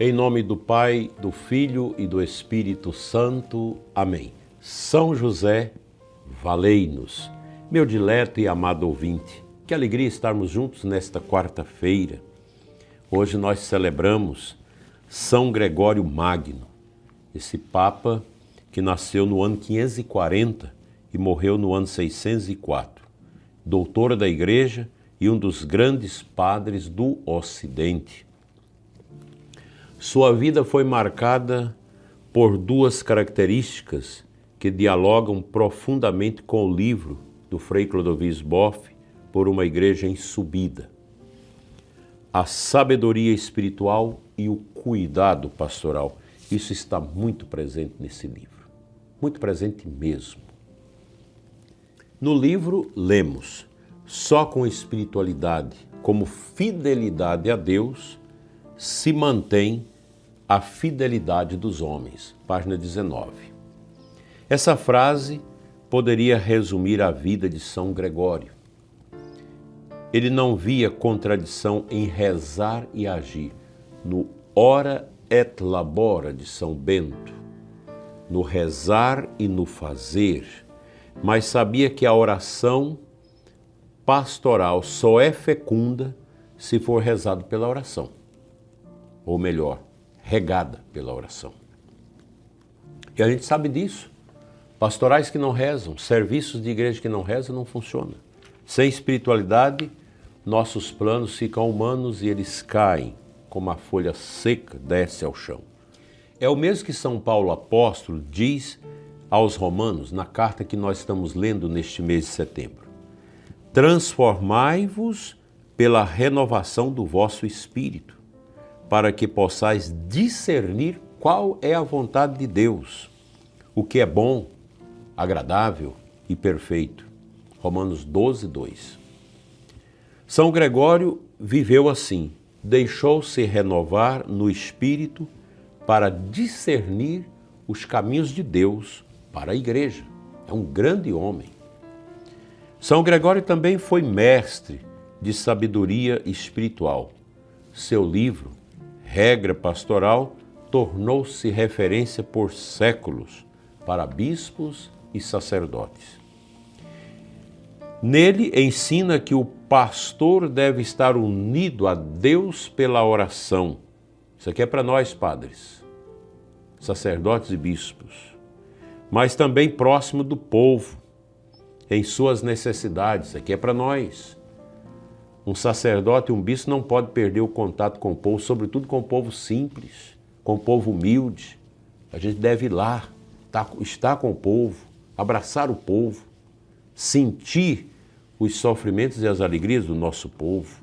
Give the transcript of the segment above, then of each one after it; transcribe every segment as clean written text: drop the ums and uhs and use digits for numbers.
Em nome do Pai, do Filho e do Espírito Santo. Amém. São José, valei-nos. Meu dileto e amado ouvinte, que alegria estarmos juntos nesta quarta-feira. Hoje nós celebramos São Gregório Magno, esse Papa que nasceu no ano 540 e morreu no ano 604. Doutor da Igreja e um dos grandes padres do Ocidente. Sua vida foi marcada por duas características que dialogam profundamente com o livro do Frei Clodovis Boff, Por uma Igreja em Subida. A sabedoria espiritual e o cuidado pastoral. Isso está muito presente nesse livro, muito presente mesmo. No livro lemos: só com espiritualidade, como fidelidade a Deus, se mantém a fidelidade dos homens. Página 19. Essa frase poderia resumir a vida de São Gregório. Ele não via contradição em rezar e agir, no ora et labora de São Bento, no rezar e no fazer, mas sabia que a oração pastoral só é fecunda se for rezado pela oração, ou melhor, regada pela oração. E a gente sabe disso. Pastorais que não rezam, serviços de igreja que não rezam, não funcionam. Sem espiritualidade, nossos planos ficam humanos e eles caem, como a folha seca desce ao chão. É o mesmo que São Paulo apóstolo diz aos romanos, na carta que nós estamos lendo neste mês de setembro: transformai-vos pela renovação do vosso espírito, para que possais discernir qual é a vontade de Deus, o que é bom, agradável e perfeito. Romanos 12, 2. São Gregório viveu assim, deixou-se renovar no espírito para discernir os caminhos de Deus para a igreja. É um grande homem. São Gregório também foi mestre de sabedoria espiritual. Seu livro, Regra Pastoral, tornou-se referência por séculos para bispos e sacerdotes. Nele ensina que o pastor deve estar unido a Deus pela oração. Isso aqui é para nós, padres, sacerdotes e bispos, mas também próximo do povo, em suas necessidades. Isso aqui é para nós. Um sacerdote e um bispo não pode perder o contato com o povo, sobretudo com o povo simples, com o povo humilde. A gente deve ir lá, estar com o povo, abraçar o povo, sentir os sofrimentos e as alegrias do nosso povo.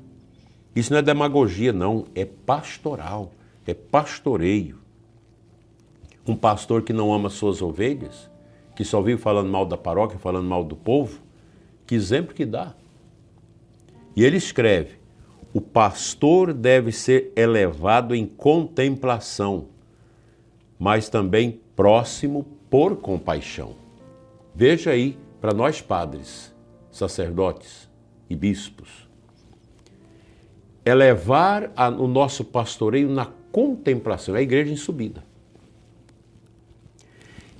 Isso não é demagogia, não, é pastoral, é pastoreio. Um pastor que não ama suas ovelhas, que só vive falando mal da paróquia, falando mal do povo, que exemplo que dá. E ele escreve: o pastor deve ser elevado em contemplação, mas também próximo por compaixão. Veja aí, para nós padres, sacerdotes e bispos, elevar o nosso pastoreio na contemplação, é a igreja em subida.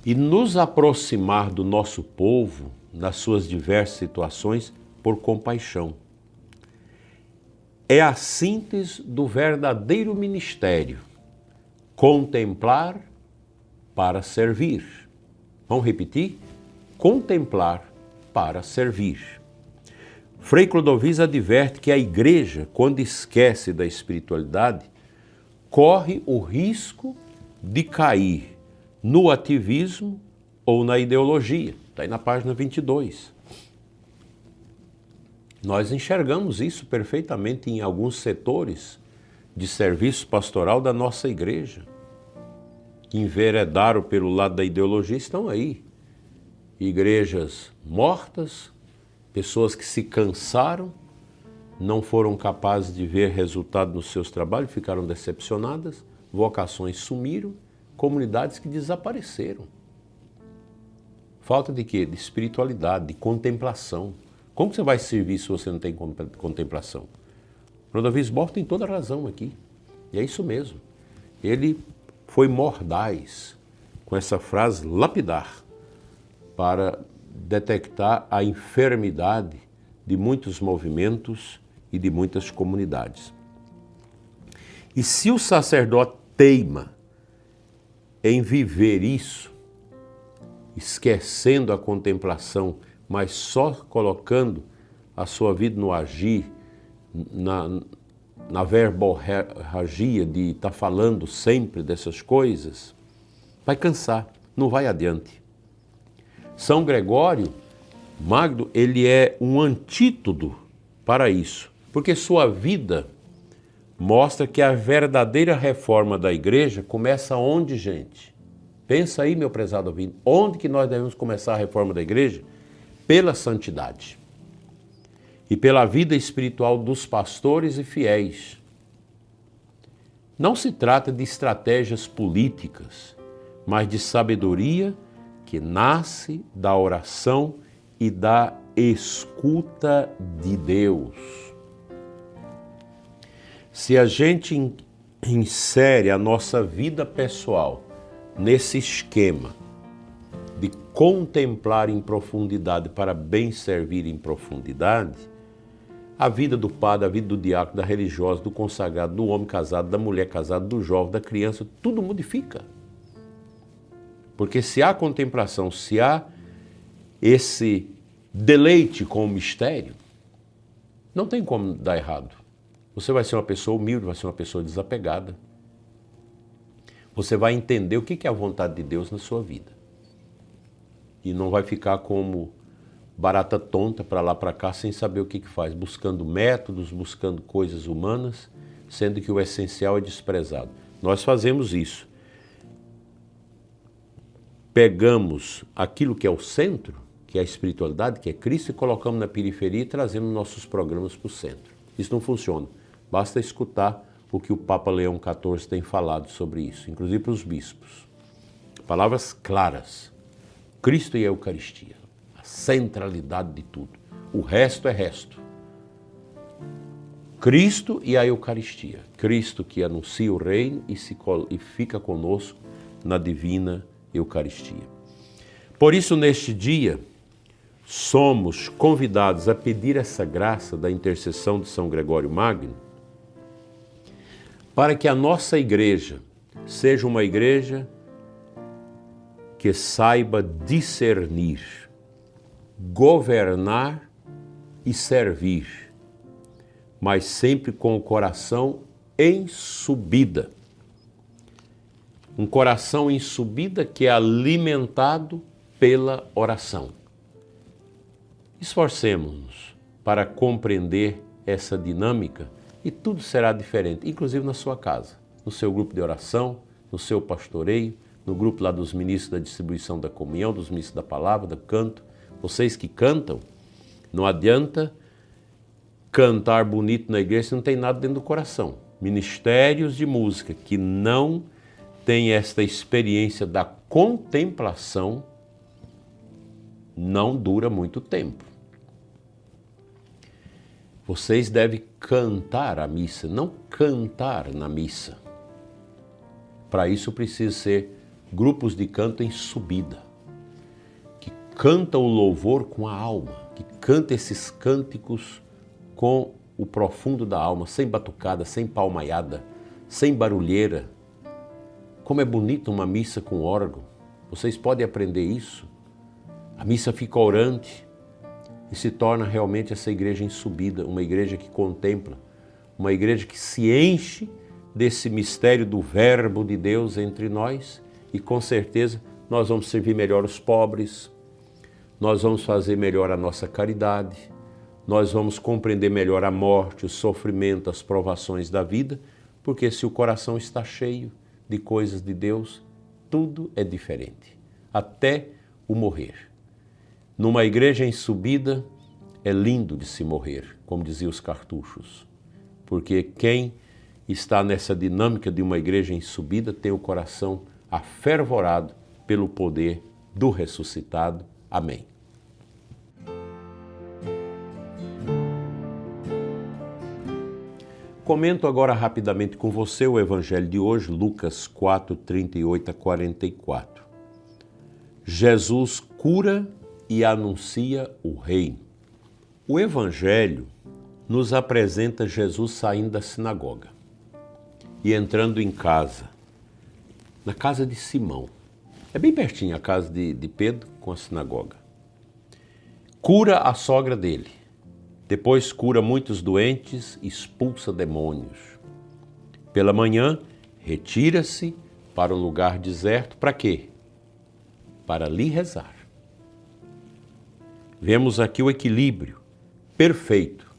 E nos aproximar do nosso povo, nas suas diversas situações, por compaixão. É a síntese do verdadeiro ministério: contemplar para servir. Vamos repetir? Contemplar para servir. Frei Clodovis adverte que a igreja, quando esquece da espiritualidade, corre o risco de cair no ativismo ou na ideologia. Está aí na página 22. Nós enxergamos isso perfeitamente em alguns setores de serviço pastoral da nossa igreja, que enveredaram pelo lado da ideologia. Estão aí. Igrejas mortas, pessoas que se cansaram, não foram capazes de ver resultado nos seus trabalhos, ficaram decepcionadas, vocações sumiram, comunidades que desapareceram. Falta de quê? De espiritualidade, de contemplação. Como você vai servir se você não tem contemplação? Clodovis Boff tem toda a razão aqui. E é isso mesmo. Ele foi mordaz com essa frase lapidar para detectar a enfermidade de muitos movimentos e de muitas comunidades. E se o sacerdote teima em viver isso, esquecendo a contemplação, mas só colocando a sua vida no agir, na verborragia de estar falando sempre dessas coisas, vai cansar, não vai adiante. São Gregório Magno, ele é um antídoto para isso, porque sua vida mostra que a verdadeira reforma da igreja começa onde, gente? Pensa aí, meu prezado ouvinte, onde que nós devemos começar a reforma da igreja? Pela santidade e pela vida espiritual dos pastores e fiéis. Não se trata de estratégias políticas, mas de sabedoria que nasce da oração e da escuta de Deus. Se a gente insere a nossa vida pessoal nesse esquema de contemplar em profundidade para bem servir em profundidade, a vida do padre, a vida do diácono, da religiosa, do consagrado, do homem casado, da mulher casada, do jovem, da criança, tudo modifica. Porque se há contemplação, se há esse deleite com o mistério, não tem como dar errado. Você vai ser uma pessoa humilde, vai ser uma pessoa desapegada. Você vai entender o que é a vontade de Deus na sua vida. E não vai ficar como barata tonta para lá para cá sem saber o que faz, buscando métodos, buscando coisas humanas, sendo que o essencial é desprezado. Nós fazemos isso. Pegamos aquilo que é o centro, que é a espiritualidade, que é Cristo, e colocamos na periferia e trazemos nossos programas para o centro. Isso não funciona. Basta escutar o que o Papa Leão XIV tem falado sobre isso, inclusive para os bispos. Palavras claras. Cristo e a Eucaristia. A centralidade de tudo. O resto é resto. Cristo e a Eucaristia. Cristo que anuncia o reino e fica conosco na divina Eucaristia. Por isso, neste dia, somos convidados a pedir essa graça da intercessão de São Gregório Magno para que a nossa igreja seja uma igreja que saiba discernir, governar e servir, mas sempre com o coração em subida. Um coração em subida que é alimentado pela oração. Esforcemos-nos para compreender essa dinâmica e tudo será diferente, inclusive na sua casa, no seu grupo de oração, no seu pastoreio, no grupo lá dos ministros da distribuição da comunhão, dos ministros da palavra, do canto. Vocês que cantam, não adianta cantar bonito na igreja se não tem nada dentro do coração. Ministérios de música que não têm esta experiência da contemplação não dura muito tempo. Vocês devem cantar a missa, não cantar na missa. Para isso precisa ser grupos de canto em subida, que canta o louvor com a alma, que canta esses cânticos com o profundo da alma, sem batucada, sem palmaiada, sem barulheira. Como é bonito uma missa com órgão. Vocês podem aprender isso. A missa fica orante e se torna realmente essa igreja em subida, uma igreja que contempla, uma igreja que se enche desse mistério do Verbo de Deus entre nós e com certeza nós vamos servir melhor os pobres, nós vamos fazer melhor a nossa caridade, nós vamos compreender melhor a morte, o sofrimento, as provações da vida, porque se o coração está cheio de coisas de Deus, tudo é diferente, até o morrer. Numa igreja em subida, é lindo de se morrer, como diziam os cartuchos, porque quem está nessa dinâmica de uma igreja em subida tem o coração afervorado pelo poder do ressuscitado. Amém. Comento agora rapidamente com você o Evangelho de hoje, Lucas 4, 38 a 44. Jesus cura e anuncia o reino. O Evangelho nos apresenta Jesus saindo da sinagoga e entrando em casa, na casa de Simão. É bem pertinho a casa de Pedro com a sinagoga. Cura a sogra dele. Depois cura muitos doentes, expulsa demônios. Pela manhã, retira-se para um lugar deserto. Para quê? Para ali rezar. Vemos aqui o equilíbrio perfeito,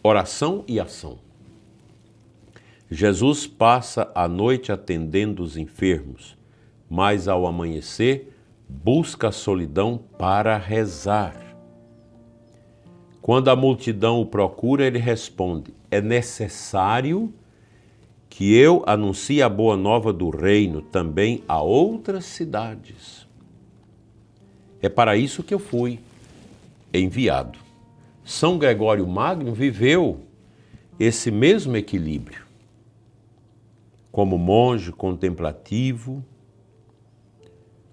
oração e ação. Jesus passa a noite atendendo os enfermos, mas ao amanhecer busca a solidão para rezar. Quando a multidão o procura, ele responde: é necessário que eu anuncie a boa nova do reino também a outras cidades. É para isso que eu fui enviado. São Gregório Magno viveu esse mesmo equilíbrio. Como monge contemplativo,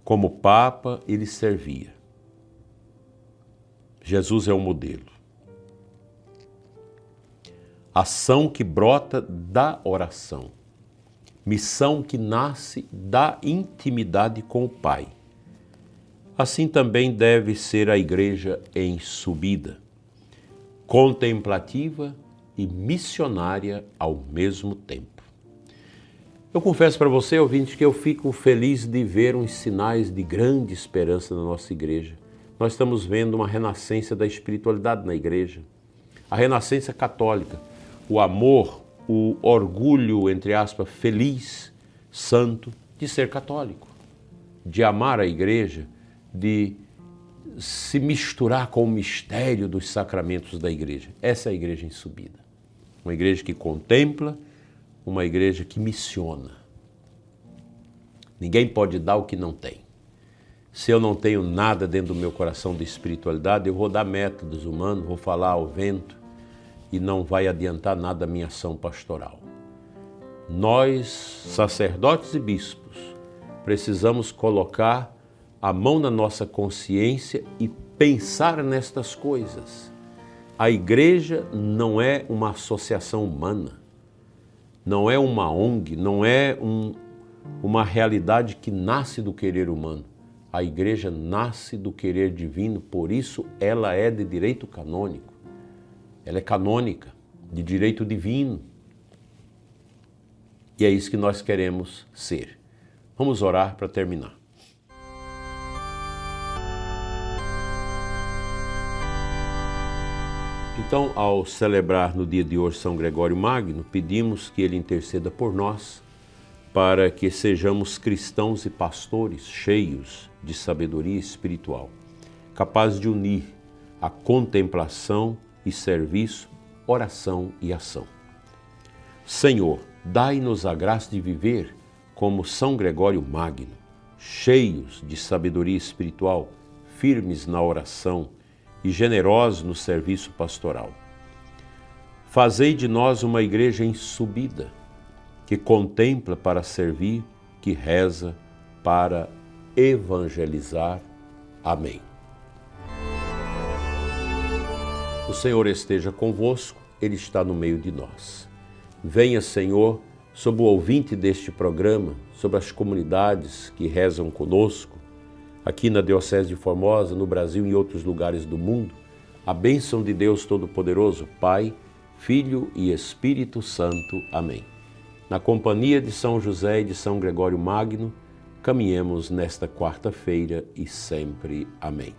como papa, ele servia. Jesus é o modelo. Ação que brota da oração. Missão que nasce da intimidade com o Pai. Assim também deve ser a igreja em subida, contemplativa e missionária ao mesmo tempo. Eu confesso para você, ouvinte, que eu fico feliz de ver uns sinais de grande esperança na nossa igreja. Nós estamos vendo uma renascença da espiritualidade na igreja, a renascença católica, o amor, o orgulho, entre aspas, feliz, santo, de ser católico, de amar a igreja, de se misturar com o mistério dos sacramentos da igreja. Essa é a igreja em subida. Uma igreja que contempla, uma igreja que missiona. Ninguém pode dar o que não tem. Se eu não tenho nada dentro do meu coração de espiritualidade, eu vou dar métodos humanos, vou falar ao vento e não vai adiantar nada a minha ação pastoral. Nós, sacerdotes e bispos, precisamos colocar a mão na nossa consciência e pensar nestas coisas. A igreja não é uma associação humana, não é uma ONG, não é uma realidade que nasce do querer humano. A igreja nasce do querer divino, por isso ela é de direito canônico. Ela é canônica, de direito divino. E é isso que nós queremos ser. Vamos orar para terminar. Então, ao celebrar no dia de hoje São Gregório Magno, pedimos que ele interceda por nós, para que sejamos cristãos e pastores cheios de sabedoria espiritual, capazes de unir a contemplação e serviço, oração e ação. Senhor, dai-nos a graça de viver como São Gregório Magno, cheios de sabedoria espiritual, firmes na oração e generosos no serviço pastoral. Fazei de nós uma igreja em subida, que contempla para servir, que reza para evangelizar. Amém. O Senhor esteja convosco, Ele está no meio de nós. Venha, Senhor, sobre o ouvinte deste programa, sobre as comunidades que rezam conosco, aqui na Diocese de Formosa, no Brasil e em outros lugares do mundo, a bênção de Deus Todo-Poderoso, Pai, Filho e Espírito Santo. Amém. Na companhia de São José e de São Gregório Magno, caminhemos nesta quarta-feira e sempre. Amém.